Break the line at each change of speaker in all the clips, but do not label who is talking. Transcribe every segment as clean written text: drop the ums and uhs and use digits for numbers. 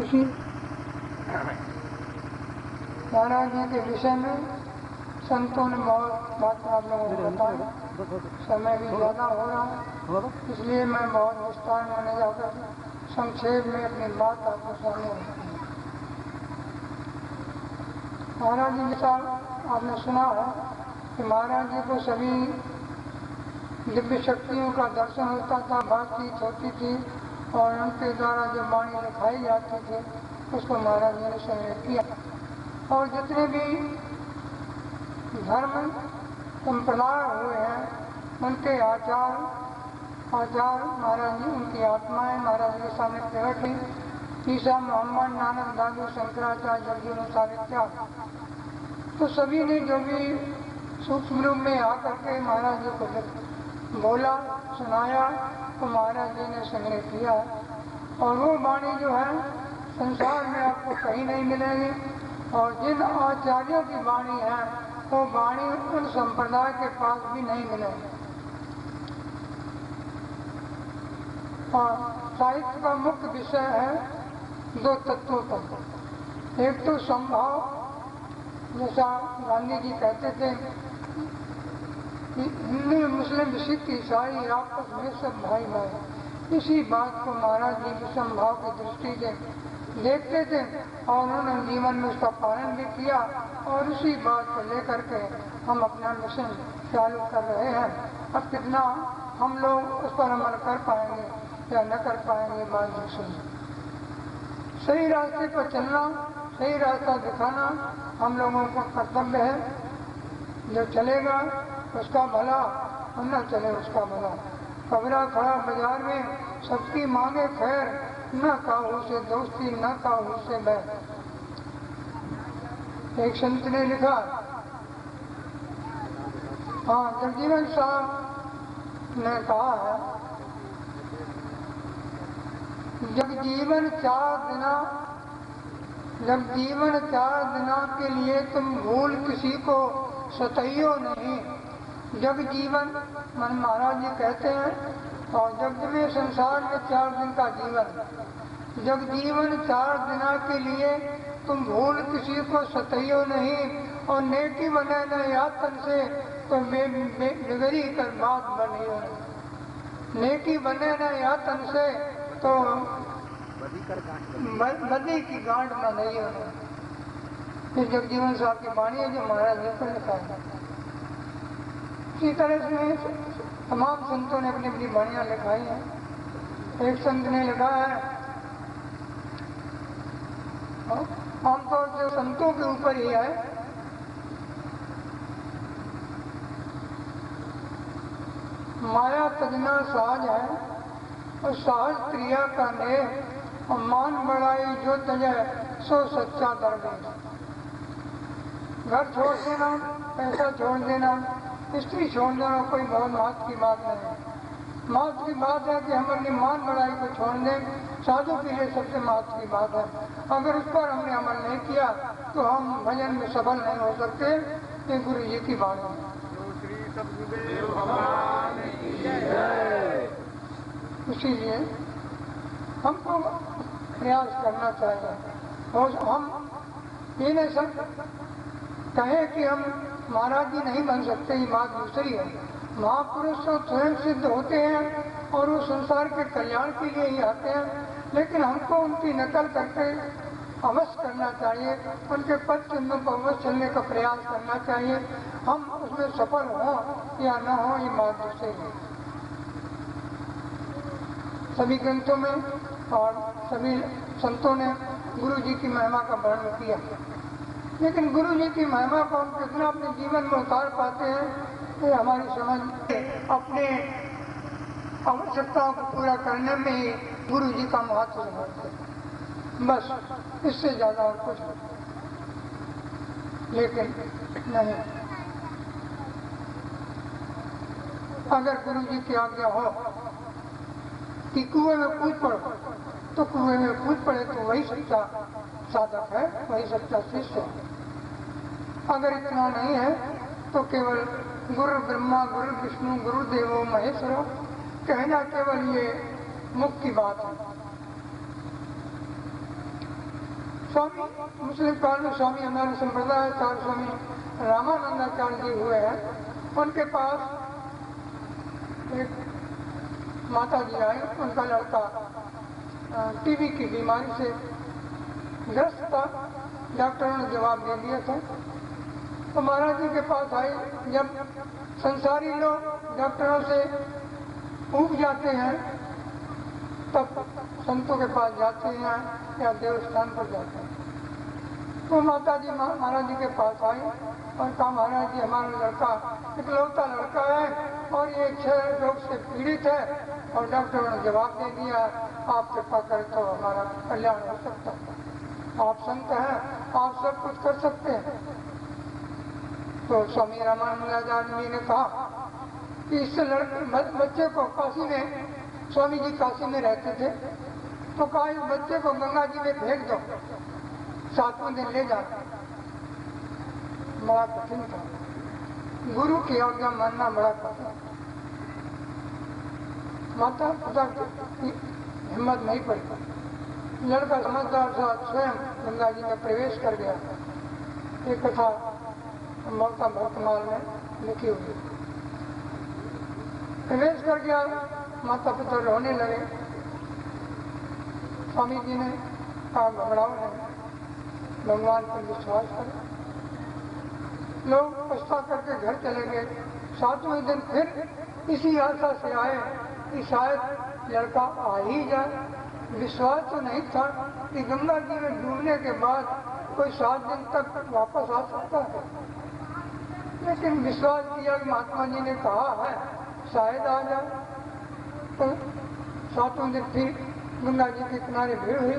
इसी महाराज जी के विषय में संतों ने बहुत बात आप लोगों को बताया। समय भी ज़्यादा हो रहा है, इसलिए मैं बहुत विस्तार में नहीं जाकर संक्षेप में अपनी बात आपको सामने रखती हूँ। महाराज जी के साथ आपने सुना है कि महाराज जी को सभी दिव्य शक्तियों का दर्शन होता था, बातचीत होती थी और उनके द्वारा जो वाणी लिखाई जाती थी उसको महाराज जी ने संग्रह किया। और जितने भी धर्म संप्रदाय हुए हैं उनके आचार महाराज जी, उनकी आत्माएं महाराज जी के सामने प्रकट हुई। ईसा, मोहम्मद, नानक, दादू, शंकराचार्य, जगजीवन साहित्या, तो सभी ने जो भी सूक्ष्म रूप में आकर के महाराज जी को बोला, सुनाया, तो महाराज जी ने संग्रह किया। और वो वाणी जो है संसार में आपको कहीं नहीं मिलेगी। और जिन आचार्यों की वाणी है वो वाणी उन संप्रदाय के पास भी नहीं मिलेगी। और साहित्य का मुख्य विषय है दो तत्वों पर। एक तो संभाव, जैसा गांधी जी कहते थे कि हिंदू, मुस्लिम, सिख, ईसाई आपस में सब भाई भाई। इसी बात को महाराज जी की संभाव की दृष्टि से देखते थे और उन्होंने जीवन में उसका पालन भी किया। और उसी बात को लेकर के हम अपना मिशन चालू कर रहे हैं। अब कितना हम लोग उस पर अमल कर पाएंगे या न कर पाएंगे, बात दूसरी। सही रास्ते पर चलना, सही रास्ता दिखाना हम लोगों का कर्तव्य है। जो चलेगा उसका भला और न चले उसका भला। कबरा खड़ा बाजार में सबकी मांगे खैर, न काहू से दोस्ती न काहू से बैर। एक संत ने लिखा, हाँ, जगजीवन साहब ने कहा है, जगजीवन चार दिना के लिए तुम भूल किसी को सतैयो नहीं। जगजीवन मन महाराज जी कहते हैं, और जग में संसार में 4 दिन का जीवन। जगजीवन 4 दिना के लिए तुम भूल किसी को सतैयो नहीं। और नेकी बने न यातन से तो बिगड़ी कर बात बनियो। नेकी बने न यातन से तो बदी की गांठ में नहीं होना। ये जगजीवन साहब की वाणी है जो महाराज ने पर लिखा है। इसी तरह से तमाम संतों ने अपनी अपनी वाणियां लिखाई हैं। एक संत ने लिखा है, आमतौर से संतों के ऊपर ही है, माया तजना सहज है और सहज क्रिया का नेह, और मान बढ़ाई जो तजे सो सच्चा दरवेश। घर छोड़ देना, पैसा छोड़ देना, स्त्री छोड़ देना कोई बहुत महत्व की बात नहीं है। महत्व की बात है कि हम अपनी मान बढ़ाई को छोड़ दें, साधु के लिए सबसे महत्व की बात है। अगर उस पर हमने अमल नहीं किया तो हम भजन में सफल नहीं हो सकते। ये गुरु जी की बात है। इसीलिए हमको प्रयास करना चाहिए। और हम ये नहीं सब कहें कि हम महाराज जी नहीं बन सकते, ये बात दूसरी है। महापुरुष तो स्वयं सिद्ध होते हैं और वो संसार के कल्याण के लिए ही आते हैं, लेकिन हमको उनकी नकल करके अवश्य करना चाहिए, उनके पद चिन्हों पर अवश्य चलने का प्रयास करना चाहिए। हम उसमें सफल हों या न हो ये बात दूसरी है। सभी ग्रंथों में और सभी संतों ने गुरु जी की महिमा का वर्णन किया, लेकिन गुरु जी की महिमा को हम कितना अपने जीवन में उतार पाते हैं ये हमारी समझ। अपने आवश्यकताओं को पूरा करने में ही गुरु जी का महत्व समझते हैं, बस इससे ज्यादा और कुछ नहीं। लेकिन नहीं, अगर गुरु जी की आज्ञा हो कि कुएं में कूद पड़ो तो कुएं में कूद पड़े तो वही सच्चा साधक है, वही सच्चा शिष्य है। अगर इतना नहीं है तो केवल गुरु ब्रह्मा गुरु विष्णु गुरु देवो महेश्वरो कहना केवल ये मुख्य बात है। स्वामी मुस्लिम काल में स्वामी हमारे संप्रदाय चार स्वामी रामानंदाचार्य जी हुए हैं। उनके पास एक माता जी आई, उनका लड़का टीबी की बीमारी से ग्रस्त था। डॉक्टरों ने जवाब दे दिया था। तो महाराज जी के पास आई। जब संसारी लोग डॉक्टरों से ऊब जाते हैं तब संतों के पास जाते हैं या देवस्थान पर जाते हैं। तो माता जी महाराज जी के पास आई और कहा, महाराज जी हमारा लड़का इकलौता लड़का है और ये 6 रोग से पीड़ित है और डॉक्टरों ने जवाब दे दिया, आप कृपा करें तो हमारा कल्याण हो सकता है। आप संत हैं, आप सब कुछ कर सकते हैं। तो स्वामी रामानंदाचार्य जी ने कहा कि इस बच्चे को काशी में, स्वामी जी काशी में रहते थे, तो कहा इस बच्चे को गंगा जी में फेंक दो, 7वें दिन ले जाओ। बड़ा कठिन था, गुरु की आज्ञा मानना बड़ा कठिन। माता पिता की हिम्मत नहीं पड़ी। लड़का समझदार था, स्वयं गंगा जी में प्रवेश कर गया। एक कथा ममता वर्तमान में लिखी हुई। प्रवेश कर गया, माता पिता रोने लगे। स्वामी जी ने कहा, घबराओ नहीं, भगवान पर विश्वास करो। लोग पछता करके घर चले गए। 7वें दिन फिर इसी आशा से आए कि शायद लड़का आ ही जाए। विश्वास तो नहीं था कि गंगा जी में डूबने के बाद कोई 7 दिन तक वापस आ सकता है, लेकिन विश्वास किया कि महात्मा जी ने कहा है शायद आ जाए। तो 7वें दिन फिर गंगा जी के किनारे भीड़ हुई।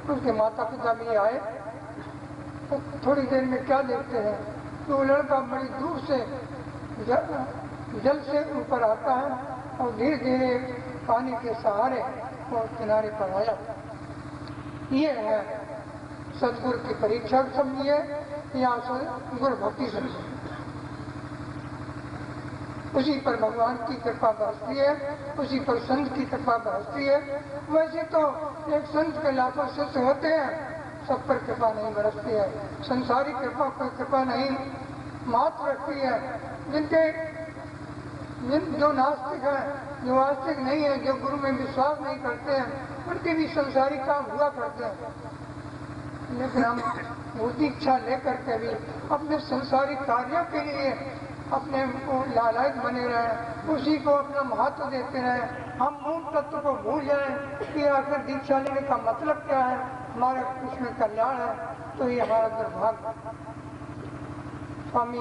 उसके माता पिता भी आए। तो थोड़ी देर में क्या देखते हैं तो लड़का बड़ी दूर से जल से ऊपर आता है और धीरे धीरे पानी के सहारे और किनारे पर आया। ये है सदगुरु की परीक्षा समझिए या गुरु भक्ति समझिए। उसी पर भगवान की कृपा बरसती है, उसी पर संत की कृपा बरसती है। वैसे तो एक संत के लाखों शिष्य होते हैं, सब पर कृपा नहीं बरसती है। संसारी कृपा कोई कृपा नहीं मात्र रखती है। जो नास्तिक है, जो आस्तिक नहीं है, जो गुरु में विश्वास नहीं करते हैं, उनके भी संसारी काम हुआ करते हैं। लेकिन हम बुद्धि इच्छा लेकर के भी अपने संसारी कार्यों के लिए अपने को लालायक बने रहे, उसी को अपना महत्व देते रहे। हम मूल तत्व को भूल जाएं कि आखिर दीक्षा लेने का मतलब क्या है, हमारा उसमें कल्याण है। तो ये हमारा दुर्भाग्य। स्वामी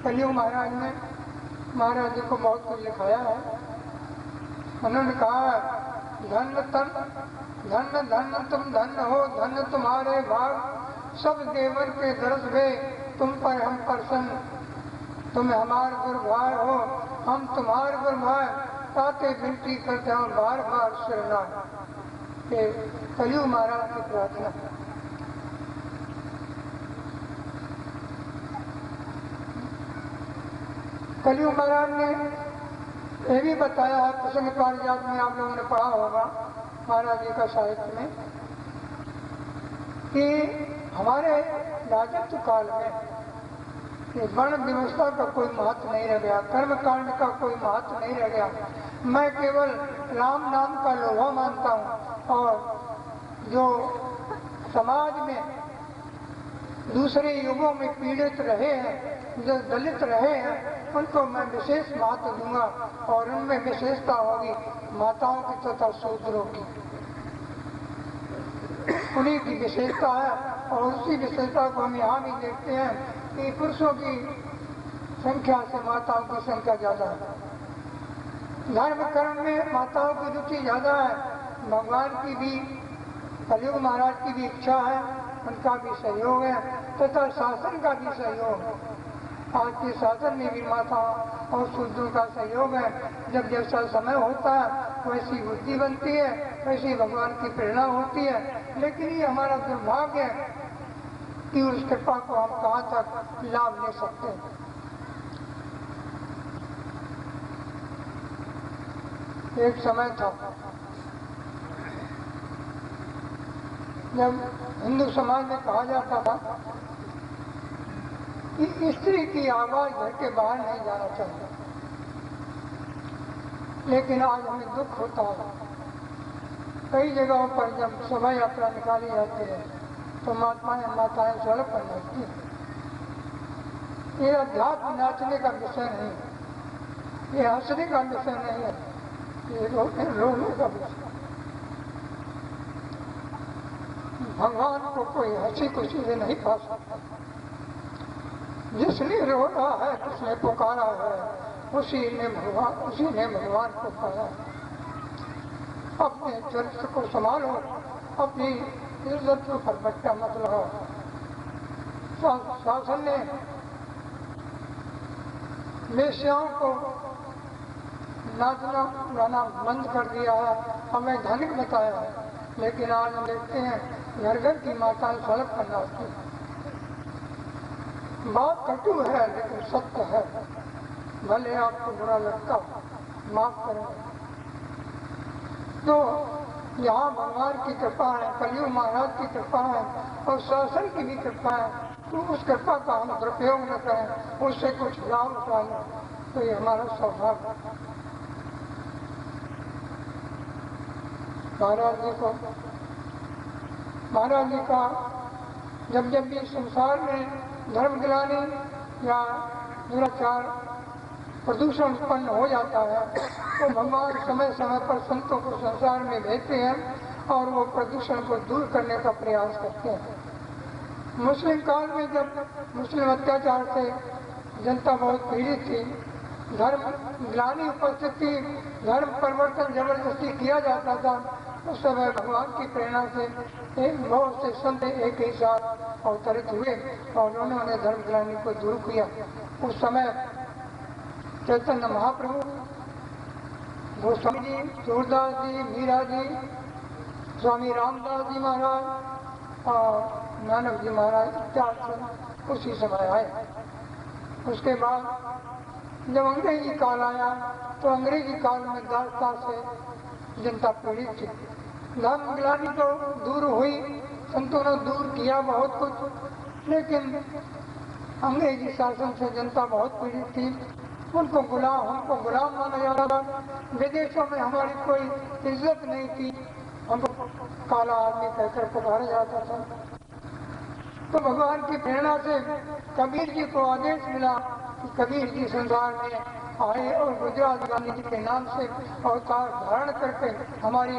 कलियुग महाराज ने महाराज जी को बहुत कुछ लिखाया है। उन्होंने कहा, धन धन धन तुम धन हो, धन तुम्हारे भाग, सब देवर के दरस वे, तुम पर हम प्रसन्न। तुम हमारे गुरु भाई हो, हम तुम्हारे गुरु भाई, ताते विनती करते हैं बार बार शरणागत। ये कलियुग महाराज की प्रार्थना। कलियुग महाराज ने यह भी बताया है, प्रसंग पारिजात में आप लोगों ने पढ़ा होगा महाराज जी का साहित्य में, कि हमारे राजत्व काल में वर्ण व्यवस्था का कोई महत्व नहीं रह गया, कर्म कांड का कोई महत्व नहीं रह गया। मैं केवल राम नाम का लोहा मानता हूँ। और जो समाज में दूसरे युगों में पीड़ित रहे हैं, जो दलित रहे हैं, उनको मैं विशेष महत्व दूंगा और उनमें विशेषता होगी माताओं की तथा शूद्रों की। उन्हीं की विशेषता है और उसी विशेषता को हम यहाँ भी देखते हैं कि पुरुषों की संख्या से माताओं की संख्या ज्यादा है। धर्म कर्म में माताओं की रुचि ज्यादा है। भगवान की भी, कलियुग महाराज की भी इच्छा है, उनका भी सहयोग है तथा शासन का भी सहयोग है। आज के शासन में भी माताओं और शूद्रों का सहयोग है। जब जैसा समय होता है वैसी बुद्धि बनती है, वैसी भगवान की प्रेरणा होती है। लेकिन ये हमारा दुर्भाग्य है कि उस कृपा को हम कहाँ तक लाभ ले सकते हैं। एक समय था जब हिंदू समाज में कहा जाता था कि स्त्री की आवाज घर के बाहर नहीं जाना चाहिए, लेकिन आज हमें दुख होता है कई जगहों पर जब शोभा यात्रा निकाली जाती है तो माताएं स्वरूप पर नाचती हैं। ये अध्यात्म नाचने का विषय नहीं है, ये हंसने का विषय नहीं है, ये रोने का विषय। भगवान को कोई हंसी खुशी से नहीं पा सकता। जिसने रो रहा है, जिसने पुकारा है, उसी ने भगवान को पाया। अपने चरित्र को संभालो, अपनी इज्जत को फरबट्टा मत लगाओ। शासन ने वेश्याओं को नाचना गाना बंद कर दिया है, हमें धनिक बताया है, लेकिन आज हम देखते हैं घर घर की माताएं सड़क पर नाचती हैं। बात कटु है लेकिन सत्य है, भले आपको बुरा लगता माफ करें। तो यहाँ भगवान की कृपा है, कलयुग महाराज की कृपा है और शासन की भी कृपा है, तो उस कृपा का हम दुरुपयोग न करें, उससे कुछ लाभ उठा लें, तो ये हमारा सौभाग्य है। महाराज जी का जब भी संसार में धर्म गिलानी या दुराचार प्रदूषण उत्पन्न हो जाता है तो भगवान समय समय पर संतों को संसार में भेजते हैं और वो प्रदूषण को दूर करने का प्रयास करते हैं। मुस्लिम काल में जब मुस्लिम अत्याचार से जनता बहुत पीड़ित थी, धर्म ग्लानि उपस्थित थी, धर्म परिवर्तन जबरदस्ती किया जाता था, उस समय भगवान की प्रेरणा से बहुत से संत एक ही साथ अवतरित हुए और उन्होंने धर्म ग्लानि को दूर किया। उस समय चैतन्य महाप्रभु, गोस्वामी जी, सूरदास जी, मीरा जी, स्वामी रामदास जी महाराज और नानक जी महाराज इत्यादि उसी समय आए। उसके बाद जब अंग्रेजी काल आया तो अंग्रेजी काल में दासता से जनता पीड़ित थी। धर्म ग्लानि तो दूर हुई, संतों ने दूर किया बहुत कुछ, लेकिन अंग्रेजी शासन से जनता बहुत पीड़ित थी। हमको गुलाम माना जाता था। विदेशों में हमारी कोई इज्जत नहीं थी, हमको काला आदमी कहकर पुकारा जाता था। तो भगवान की प्रेरणा से कबीर जी को आदेश मिला कि कबीर जी संसार में आए और गुजरात गांधी जी के नाम से अवतार धारण करके हमारी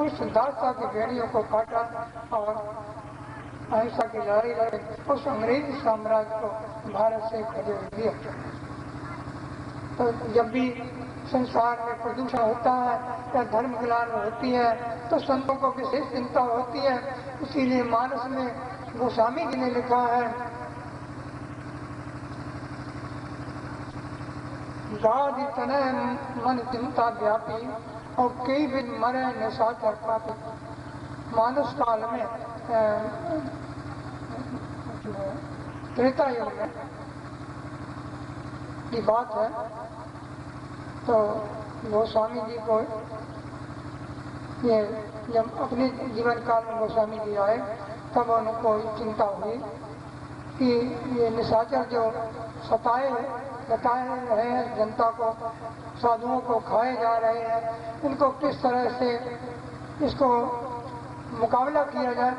उस दासता की बेड़ियों को काटा और अहिंसा की लड़ाई लड़े, उस अंग्रेजी साम्राज्य को भारत से खदेड़ दिया। तो जब भी संसार में प्रदूषण होता है या धर्म ग्लानि होती है तो संतों को विशेष चिंता होती है। इसीलिए मानस में गोस्वामी जी ने लिखा है, गादि तनय मन चिंता व्यापी और कई बिन मरे निशाचर पापी। मानस काल में त्रेता युग में की बात है, तो गोस्वामी जी को ये जब अपने जीवन काल में गोस्वामी जी आए तब उनको चिंता हुई कि ये निशाचर जो बताए रहे हैं जनता को, साधुओं को खाए जा रहे हैं, इनको किस तरह से इसको मुकाबला किया जाए।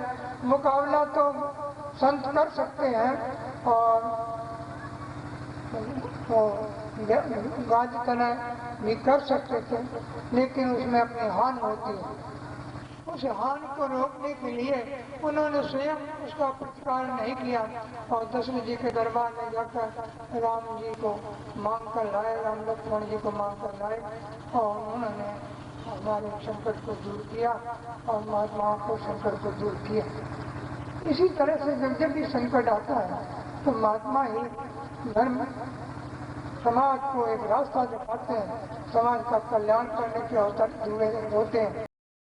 मुकाबला तो संत कर सकते हैं और गाज तनय भी कर सकते थे, लेकिन उसमें अपनी हानि होती है। उस हानि को रोकने के लिए उन्होंने स्वयं उसका प्रतिकार नहीं किया और दशरथ जी के दरबार में जाकर राम जी को मांग कर लाए, राम लक्ष्मण जी को मांग कर लाए और उन्होंने हमारे संकट को दूर किया और महात्मा को संकट को दूर किया। इसी तरह से जब भी संकट आता है तो महात्मा ही धर्म समाज को एक रास्ता दिखाते हैं, समाज का कल्याण करने के अवसर जुड़े होते हैं।